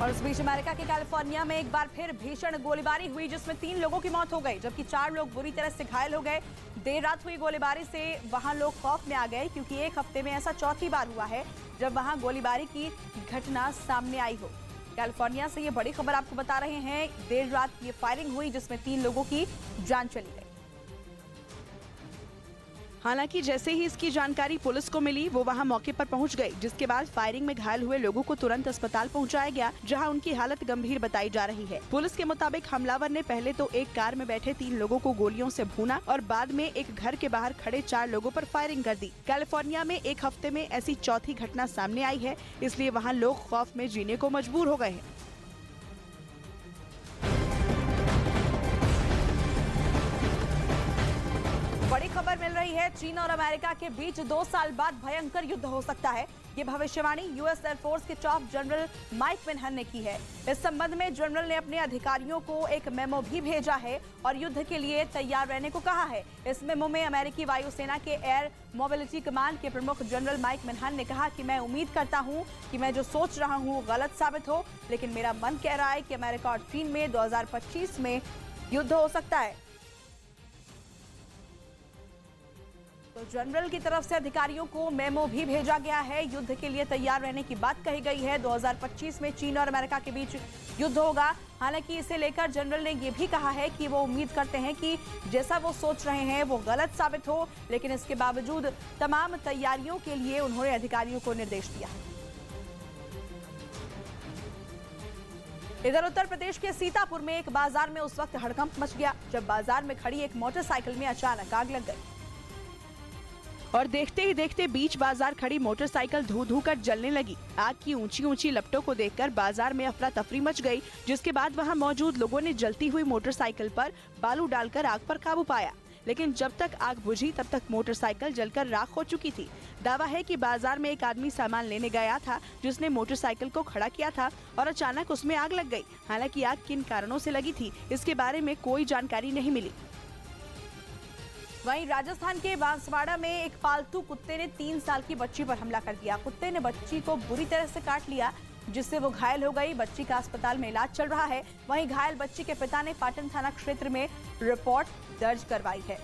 और इस बीच अमेरिका के कैलिफोर्निया में एक बार फिर भीषण गोलीबारी हुई जिसमें 3 लोगों की मौत हो गई जबकि 4 लोग बुरी तरह से घायल हो गए। देर रात हुई गोलीबारी से वहां लोग खौफ में आ गए क्योंकि एक हफ्ते में ऐसा चौथी बार हुआ है जब वहां गोलीबारी की घटना सामने आई हो। कैलिफोर्निया से ये बड़ी खबर आपको बता रहे हैं। देर रात ये फायरिंग हुई जिसमें 3 लोगों की जान चली गई। हालांकि जैसे ही इसकी जानकारी पुलिस को मिली वो वहां मौके पर पहुंच गई, जिसके बाद फायरिंग में घायल हुए लोगों को तुरंत अस्पताल पहुंचाया गया जहां उनकी हालत गंभीर बताई जा रही है। पुलिस के मुताबिक हमलावर ने पहले तो एक कार में बैठे 3 लोगों को गोलियों से भूना और बाद में एक घर के बाहर खड़े 4 लोगों पर फायरिंग कर दी। कैलिफोर्निया में एक हफ्ते में ऐसी चौथी घटना सामने आई है, इसलिए वहाँ लोग खौफ में जीने को मजबूर हो गए हैं। बड़ी खबर मिल रही है, चीन और अमेरिका के बीच 2 साल बाद भयंकर युद्ध हो सकता है। ये भविष्यवाणी यूएस एयरफोर्स के चीफ जनरल माइक मिन्हन ने की है। इस संबंध में जनरल ने अपने अधिकारियों को एक मेमो भी भेजा है और युद्ध के लिए तैयार रहने को कहा है। इस मेमो में अमेरिकी वायुसेना के एयर मोबिलिटी कमांड के प्रमुख जनरल माइक मिन्हन ने कहा कि मैं उम्मीद करता हूं कि मैं जो सोच रहा हूं गलत साबित हो, लेकिन मेरा मन कह रहा है कि अमेरिका और चीन में 2025 में युद्ध हो सकता है। तो जनरल की तरफ से अधिकारियों को मेमो भी भेजा गया है। युद्ध के लिए तैयार रहने की बात कही गई है। 2025 में चीन और अमेरिका के बीच युद्ध होगा। हालांकि इसे लेकर जनरल ने यह भी कहा है कि वो उम्मीद करते हैं कि जैसा वो सोच रहे हैं वो गलत साबित हो, लेकिन इसके बावजूद तमाम तैयारियों के लिए उन्होंने अधिकारियों को निर्देश दिया है। इधर उत्तर प्रदेश के सीतापुर में एक बाजार में उस वक्त हड़कंप मच गया जब बाजार में खड़ी एक मोटरसाइकिल में अचानक आग लग गई और देखते ही देखते बीच बाजार खड़ी मोटरसाइकिल धू धू कर जलने लगी। आग की ऊंची ऊंची लपटों को देखकर बाजार में अफरा तफरी मच गई, जिसके बाद वहां मौजूद लोगों ने जलती हुई मोटरसाइकिल पर बालू डालकर आग पर काबू पाया। लेकिन जब तक आग बुझी तब तक मोटरसाइकिल जलकर राख हो चुकी थी। दावा है कि बाजार में एक आदमी सामान लेने गया था जिसने मोटरसाइकिल को खड़ा किया था और अचानक उसमें आग लग गई। हालांकि आग किन कारणों से लगी थी इसके बारे में कोई जानकारी नहीं मिली। वहीं राजस्थान के बांसवाड़ा में एक पालतू कुत्ते ने 3 साल की बच्ची पर हमला कर दिया। कुत्ते ने बच्ची को बुरी तरह से काट लिया जिससे वो घायल हो गई। बच्ची का अस्पताल में इलाज चल रहा है। वहीं घायल बच्ची के पिता ने पाटन थाना क्षेत्र में रिपोर्ट दर्ज करवाई है।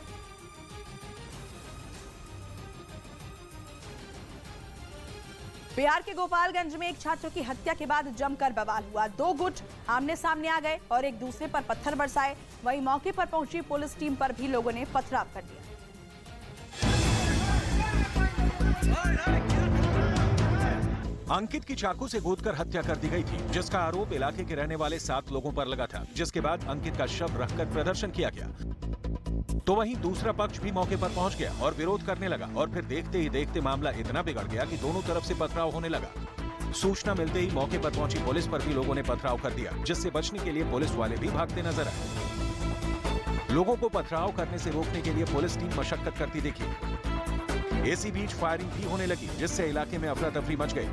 बिहार के गोपालगंज में एक छात्र की हत्या के बाद जमकर बवाल हुआ। 2 गुट आमने सामने आ गए और एक दूसरे पर पत्थर बरसाए। वहीं मौके पर पहुंची पुलिस टीम पर भी लोगों ने पथराव कर दिया। अंकित की चाकू से गोदकर हत्या कर दी गई थी, जिसका आरोप इलाके के रहने वाले 7 लोगों पर लगा था, जिसके बाद अंकित का शव रखकर प्रदर्शन किया गया। तो वहीं दूसरा पक्ष भी मौके पर पहुंच गया और विरोध करने लगा और फिर देखते ही देखते मामला इतना बिगड़ गया कि दोनों तरफ से पथराव होने लगा। सूचना मिलते ही मौके पर पहुंची पुलिस पर भी लोगों ने पथराव कर दिया, जिससे बचने के लिए पुलिस वाले भी भागते नजर आए। लोगों को पथराव करने से रोकने के लिए पुलिस टीम मशक्कत करती दिखी। इसी बीच फायरिंग भी होने लगी, जिससे इलाके में अफरा तफरी मच गई।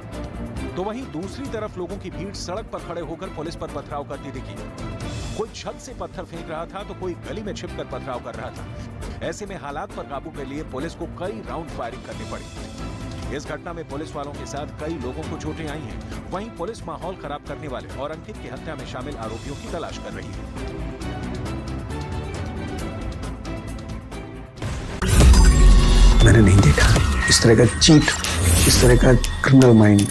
तो वहीं दूसरी तरफ लोगों की भीड़ सड़क पर खड़े होकर पुलिस पर पथराव करती दिखी। कोई छत से पत्थर फेंक रहा था तो कोई गली में छिपकर पथराव कर रहा था। ऐसे में हालात पर काबू के लिए पुलिस को कई राउंड फायरिंग करनी पड़ी। इस घटना में पुलिस वालों के साथ कई लोगों को चोटें आई हैं। वहीं पुलिस माहौल खराब करने वाले और अंकित की हत्या में शामिल आरोपियों की तलाश कर रही है। मैंने नहीं देखा इस तरह का चीट, इस तरह का क्रिमिनल माइंड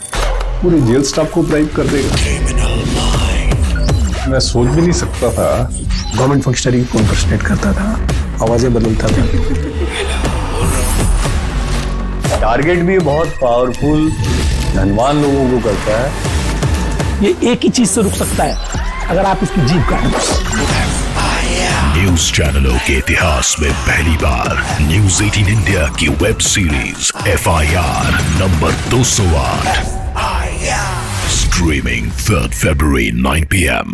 पूरे जेल स्टाफ को ब्राइब कर देगा। मैं सोच भी नहीं सकता था। गवर्नमेंट फंक्शनरी को इम्पर्सनेट करता था, आवाजें बदलता था। टारगेट भी बहुत पावरफुल, धनवान लोगों को करता है। ये एक ही चीज से रुक सकता है, अगर आप इसकी जीभ काटें। न्यूज चैनलों के इतिहास में पहली बार न्यूज 18 इंडिया की web series FIR number 208 streaming 3 February 9 PM